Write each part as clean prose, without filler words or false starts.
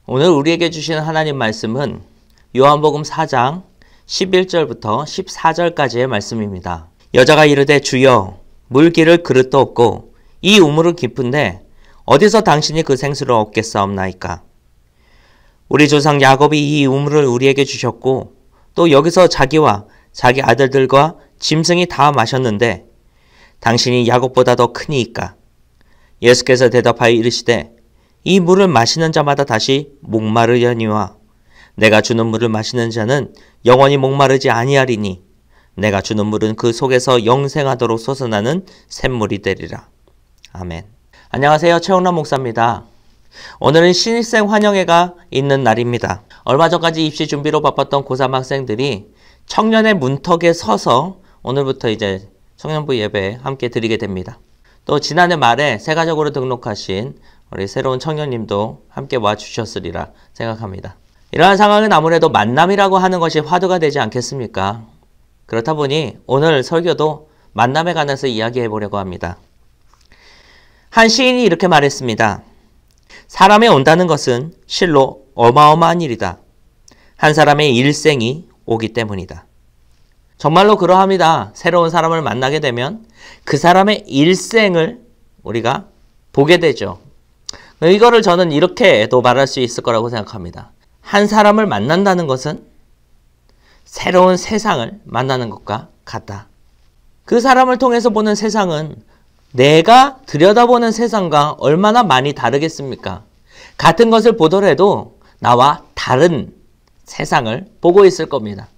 오늘 우리에게 주시는 하나님 말씀은 요한복음 4장 11절부터 14절까지의 말씀입니다. 여자가 이르되 주여 물 기를 그릇도 없고 이 우물은 깊은데 어디서 당신이 그 생수를 얻겠사옵나이까. 우리 조상 야곱이 이 우물을 우리에게 주셨고 또 여기서 자기와 자기 아들들과 짐승이 다 마셨는데 당신이 야곱보다 더 크니이까. 예수께서 대답하여 이르시되 이 물을 마시는 자마다 다시 목마르려니와 내가 주는 물을 마시는 자는 영원히 목마르지 아니하리니 내가 주는 물은 그 속에서 영생하도록 솟아나는 샘물이 되리라. 아멘. 안녕하세요. 최홍남 목사입니다. 오늘은 신입생 환영회가 있는 날입니다. 얼마 전까지 입시 준비로 바빴던 고3 학생들이 청년의 문턱에 서서 오늘부터 이제 청년부 예배 함께 드리게 됩니다. 또 지난해 말에 세가족으로 등록하신 우리 새로운 청년님도 함께 와주셨으리라 생각합니다. 이러한 상황은 아무래도 만남이라고 하는 것이 화두가 되지 않겠습니까? 그렇다 보니 오늘 설교도 만남에 관해서 이야기해 보려고 합니다. 한 시인이 이렇게 말했습니다. 사람이 온다는 것은 실로 어마어마한 일이다. 한 사람의 일생이 오기 때문이다. 정말로 그러합니다. 새로운 사람을 만나게 되면 그 사람의 일생을 우리가 보게 되죠. 이거를 저는 이렇게도 말할 수 있을 거라고 생각합니다. 한 사람을 만난다는 것은 새로운 세상을 만나는 것과 같다. 그 사람을 통해서 보는 세상은 내가 들여다보는 세상과 얼마나 많이 다르겠습니까? 같은 것을 보더라도 나와 다른 세상을 보고 있을 겁니다.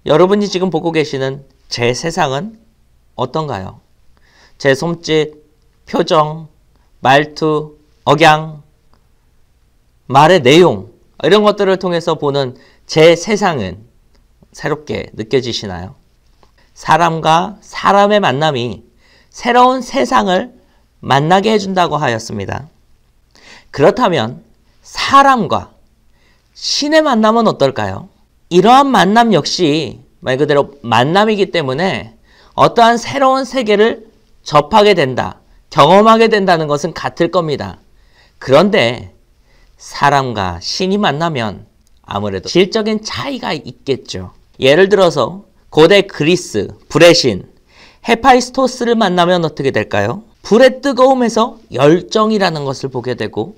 여러분이 지금 보고 계시는 제 세상은 어떤가요? 제 손짓, 표정, 말투, 억양, 말의 내용 이런 것들을 통해서 보는 제 세상은 새롭게 느껴지시나요? 사람과 사람의 만남이 새로운 세상을 만나게 해준다고 하였습니다. 그렇다면 사람과 신의 만남은 어떨까요? 이러한 만남 역시 말 그대로 만남이기 때문에 어떠한 새로운 세계를 접하게 된다, 경험하게 된다는 것은 같을 겁니다. 그런데 사람과 신이 만나면 아무래도 질적인 차이가 있겠죠. 예를 들어서 고대 그리스, 불의 신 헤파이스토스를 만나면 어떻게 될까요? 불의 뜨거움에서 열정이라는 것을 보게 되고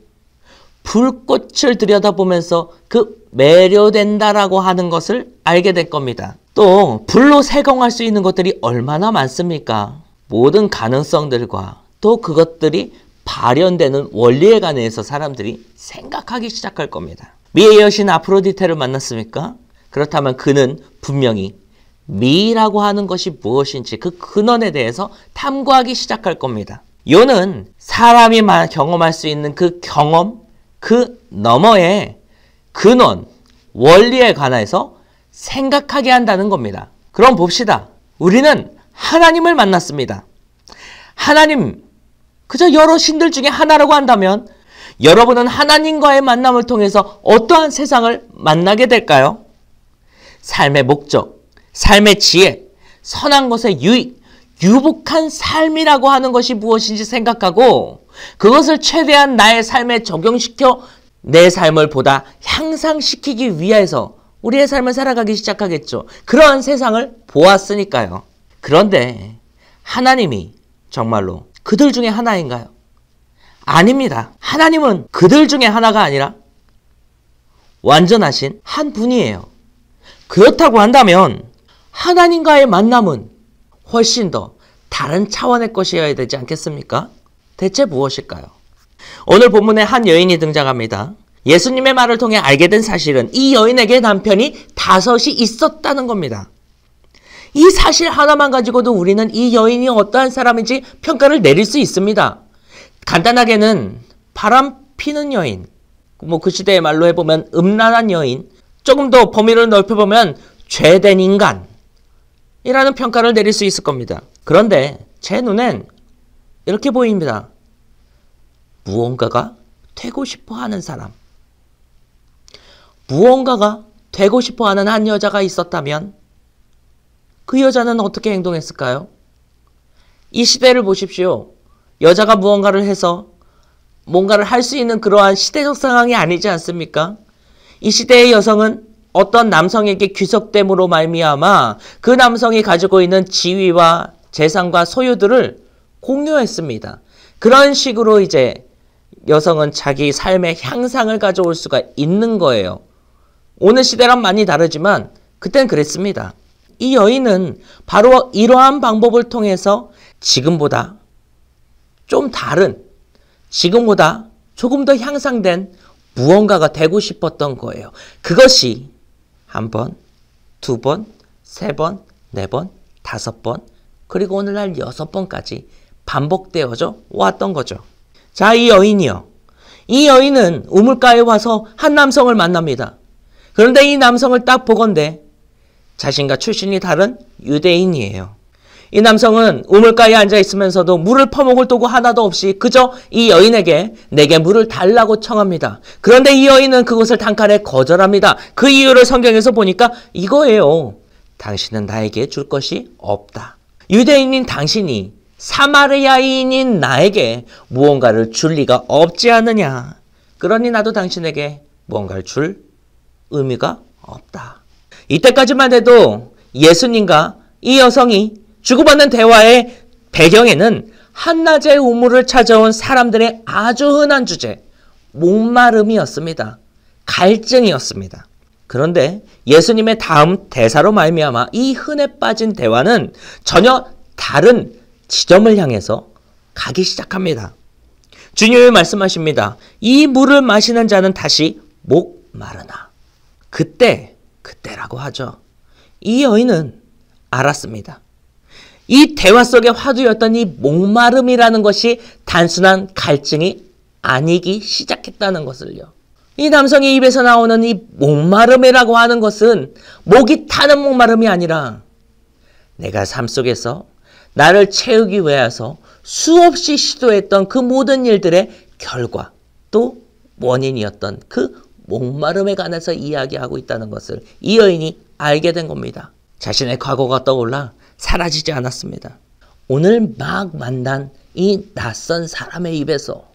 불꽃을 들여다보면서 그 매료된다라고 하는 것을 알게 될 겁니다. 또 불로 세공할 수 있는 것들이 얼마나 많습니까? 모든 가능성들과 또 그것들이 발현되는 원리에 관해서 사람들이 생각하기 시작할 겁니다. 미의 여신 아프로디테를 만났습니까? 그렇다면 그는 분명히 미라고 하는 것이 무엇인지 그 근원에 대해서 탐구하기 시작할 겁니다. 요는 사람이 경험할 수 있는 그 경험, 그 너머의 근원, 원리에 관해서 생각하게 한다는 겁니다. 그럼 봅시다. 우리는 하나님을 만났습니다. 하나님, 그저 여러 신들 중에 하나라고 한다면 여러분은 하나님과의 만남을 통해서 어떠한 세상을 만나게 될까요? 삶의 목적, 삶의 지혜, 선한 것의 유익, 유복한 삶이라고 하는 것이 무엇인지 생각하고 그것을 최대한 나의 삶에 적용시켜 내 삶을 보다 향상시키기 위해서 우리의 삶을 살아가기 시작하겠죠. 그러한 세상을 보았으니까요. 그런데 하나님이 정말로 그들 중에 하나인가요? 아닙니다. 하나님은 그들 중에 하나가 아니라 완전하신 한 분이에요. 그렇다고 한다면 하나님과의 만남은 훨씬 더 다른 차원의 것이어야 되지 않겠습니까? 대체 무엇일까요? 오늘 본문에 한 여인이 등장합니다. 예수님의 말을 통해 알게 된 사실은 이 여인에게 남편이 5이 있었다는 겁니다. 이 사실 하나만 가지고도 우리는 이 여인이 어떠한 사람인지 평가를 내릴 수 있습니다. 간단하게는 바람 피는 여인, 그 시대의 말로 해보면 음란한 여인, 조금 더 범위를 넓혀보면 죄된 인간이라는 평가를 내릴 수 있을 겁니다. 그런데 제 눈엔 이렇게 보입니다. 무언가가 되고 싶어 하는 사람. 무언가가 되고 싶어 하는 한 여자가 있었다면 그 여자는 어떻게 행동했을까요? 이 시대를 보십시오. 여자가 무언가를 해서 뭔가를 할 수 있는 그러한 시대적 상황이 아니지 않습니까? 이 시대의 여성은 어떤 남성에게 귀속됨으로 말미암아 그 남성이 가지고 있는 지위와 재산과 소유들을 공유했습니다. 그런 식으로 이제 여성은 자기 삶의 향상을 가져올 수가 있는 거예요. 오늘 시대랑 많이 다르지만 그땐 그랬습니다. 이 여인은 바로 이러한 방법을 통해서 지금보다 좀 다른, 지금보다 조금 더 향상된 무언가가 되고 싶었던 거예요. 그것이 한 번, 두 번, 세 번, 네 번, 다섯 번, 그리고 오늘날 6번까지 반복되어져 왔던 거죠. 자, 이 여인이요. 이 여인은 우물가에 와서 한 남성을 만납니다. 그런데 이 남성을 딱 보건대 자신과 출신이 다른 유대인이에요. 이 남성은 우물가에 앉아 있으면서도 물을 퍼먹을 도구 하나도 없이 그저 이 여인에게 내게 물을 달라고 청합니다. 그런데 이 여인은 그것을 단칼에 거절합니다. 그 이유를 성경에서 보니까 이거예요. 당신은 나에게 줄 것이 없다. 유대인인 당신이 사마리아인인 나에게 무언가를 줄 리가 없지 않느냐. 그러니 나도 당신에게 무언가를 줄 의미가 없다. 이때까지만 해도 예수님과 이 여성이 주고받는 대화의 배경에는 한낮의 우물을 찾아온 사람들의 아주 흔한 주제, 목마름이었습니다. 갈증이었습니다. 그런데 예수님의 다음 대사로 말미암아 이 흔해 빠진 대화는 전혀 다른 지점을 향해서 가기 시작합니다. 주님이 말씀하십니다. 이 물을 마시는 자는 다시 목마르나. 그때라고 하죠. 이 여인은 알았습니다. 이 대화 속의 화두였던 이 목마름이라는 것이 단순한 갈증이 아니기 시작했다는 것을요. 이 남성의 입에서 나오는 이 목마름이라고 하는 것은 목이 타는 목마름이 아니라 내가 삶 속에서 나를 채우기 위해서 수없이 시도했던 그 모든 일들의 결과 또 원인이었던 그 목마름에 관해서 이야기하고 있다는 것을 이 여인이 알게 된 겁니다. 자신의 과거가 떠올라 사라지지 않았습니다. 오늘 막 만난 이 낯선 사람의 입에서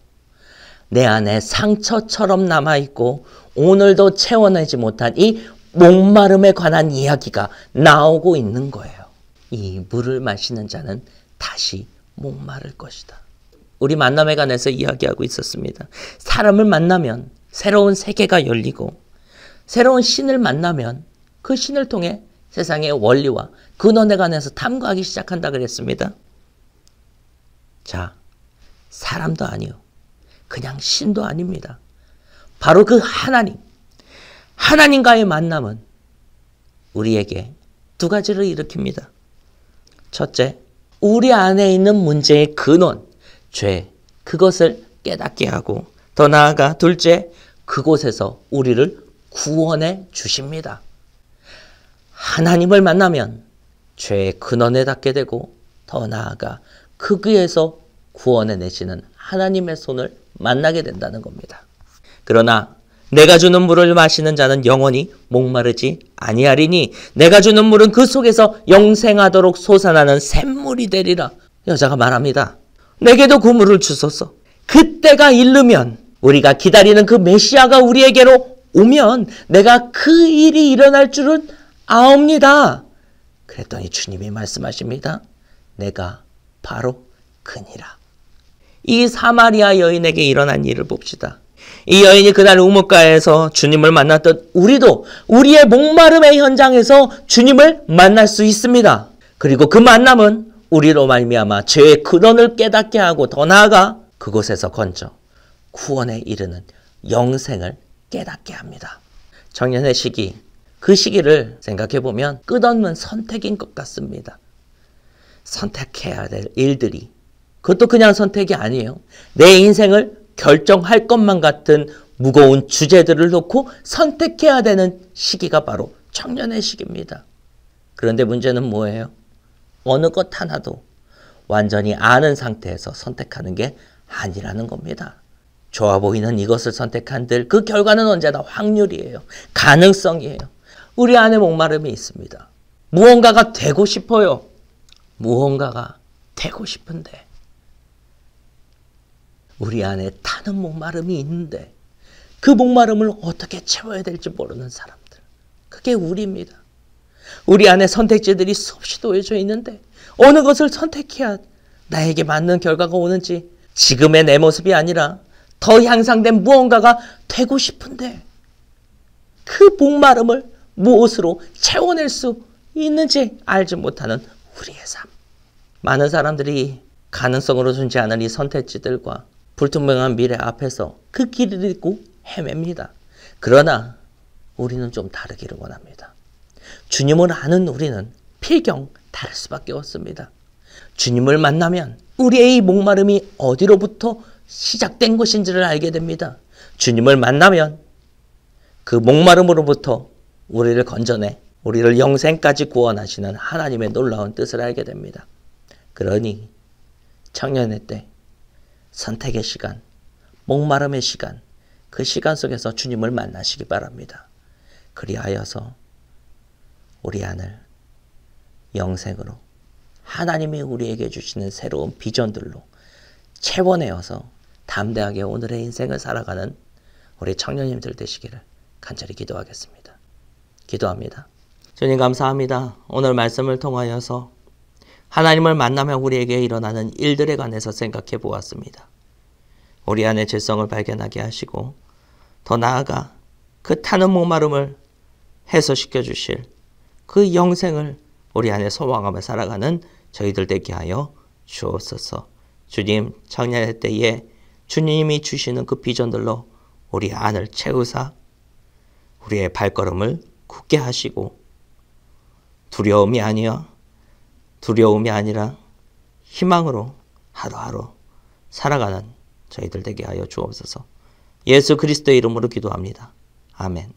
내 안에 상처처럼 남아있고 오늘도 채워내지 못한 이 목마름에 관한 이야기가 나오고 있는 거예요. 이 물을 마시는 자는 다시 목마를 것이다. 우리 만남에 관해서 이야기하고 있었습니다. 사람을 만나면 새로운 세계가 열리고 새로운 신을 만나면 그 신을 통해 세상의 원리와 근원에 관해서 탐구하기 시작한다 그랬습니다. 자, 사람도 아니요. 그냥 신도 아닙니다. 바로 그 하나님과의 만남은 우리에게 두 가지를 일으킵니다. 첫째, 우리 안에 있는 문제의 근원, 죄, 그것을 깨닫게 하고 더 나아가 둘째, 그곳에서 우리를 구원해 주십니다. 하나님을 만나면 죄의 근원에 닿게 되고 더 나아가 그 귀에서 구원해 내시는 하나님의 손을 만나게 된다는 겁니다. 그러나 내가 주는 물을 마시는 자는 영원히 목마르지 아니하리니 내가 주는 물은 그 속에서 영생하도록 솟아나는 샘물이 되리라. 여자가 말합니다. 내게도 그 물을 주소서. 그때가 이르면 우리가 기다리는 그 메시아가 우리에게로 오면 내가 그 일이 일어날 줄은 아옵니다. 그랬더니 주님이 말씀하십니다. 내가 바로 그니라. 이 사마리아 여인에게 일어난 일을 봅시다. 이 여인이 그날 우물가에서 주님을 만났던 우리도 우리의 목마름의 현장에서 주님을 만날 수 있습니다. 그리고 그 만남은 우리로 말미암아 죄의 근원을 깨닫게 하고 더 나아가 그곳에서 건져 구원에 이르는 영생을 깨닫게 합니다. 청년의 시기, 그 시기를 생각해보면 끝없는 선택인 것 같습니다. 선택해야 될 일들이, 그것도 그냥 선택이 아니에요. 내 인생을 결정할 것만 같은 무거운 주제들을 놓고 선택해야 되는 시기가 바로 청년의 시기입니다. 그런데 문제는 뭐예요? 어느 것 하나도 완전히 아는 상태에서 선택하는 게 아니라는 겁니다. 좋아 보이는 이것을 선택한들 그 결과는 언제나 확률이에요. 가능성이에요. 우리 안에 목마름이 있습니다. 무언가가 되고 싶어요. 무언가가 되고 싶은데 우리 안에 타는 목마름이 있는데 그 목마름을 어떻게 채워야 될지 모르는 사람들. 그게 우리입니다. 우리 안에 선택지들이 수없이 놓여져 있는데 어느 것을 선택해야 나에게 맞는 결과가 오는지, 지금의 내 모습이 아니라 더 향상된 무언가가 되고 싶은데 그 목마름을 무엇으로 채워낼 수 있는지 알지 못하는 우리의 삶. 많은 사람들이 가능성으로 존재하는 이 선택지들과 불투명한 미래 앞에서 그 길을 잃고 헤맵니다. 그러나 우리는 좀 다르기를 원합니다. 주님을 아는 우리는 필경 다를 수밖에 없습니다. 주님을 만나면 우리의 이 목마름이 어디로부터 시작된 것인지를 알게 됩니다. 주님을 만나면 그 목마름으로부터 우리를 건져내 우리를 영생까지 구원하시는 하나님의 놀라운 뜻을 알게 됩니다. 그러니 청년의 때, 선택의 시간, 목마름의 시간, 그 시간 속에서 주님을 만나시기 바랍니다. 그리하여서 우리 안을 영생으로 하나님이 우리에게 주시는 새로운 비전들로 채워내어서 담대하게 오늘의 인생을 살아가는 우리 청년님들 되시기를 간절히 기도하겠습니다. 기도합니다. 주님 감사합니다. 오늘 말씀을 통하여서 하나님을 만나면 우리에게 일어나는 일들에 관해서 생각해 보았습니다. 우리 안의 죄성을 발견하게 하시고 더 나아가 그 타는 목마름을 해소시켜 주실 그 영생을 우리 안에 소망하며 살아가는 저희들 되게 하여 주옵소서. 주님, 청년의 때에 주님이 주시는 그 비전들로 우리 안을 채우사 우리의 발걸음을 굳게 하시고 두려움이 아니라 희망으로 하루하루 살아가는 저희들 되게 하여 주옵소서. 예수 그리스도의 이름으로 기도합니다. 아멘.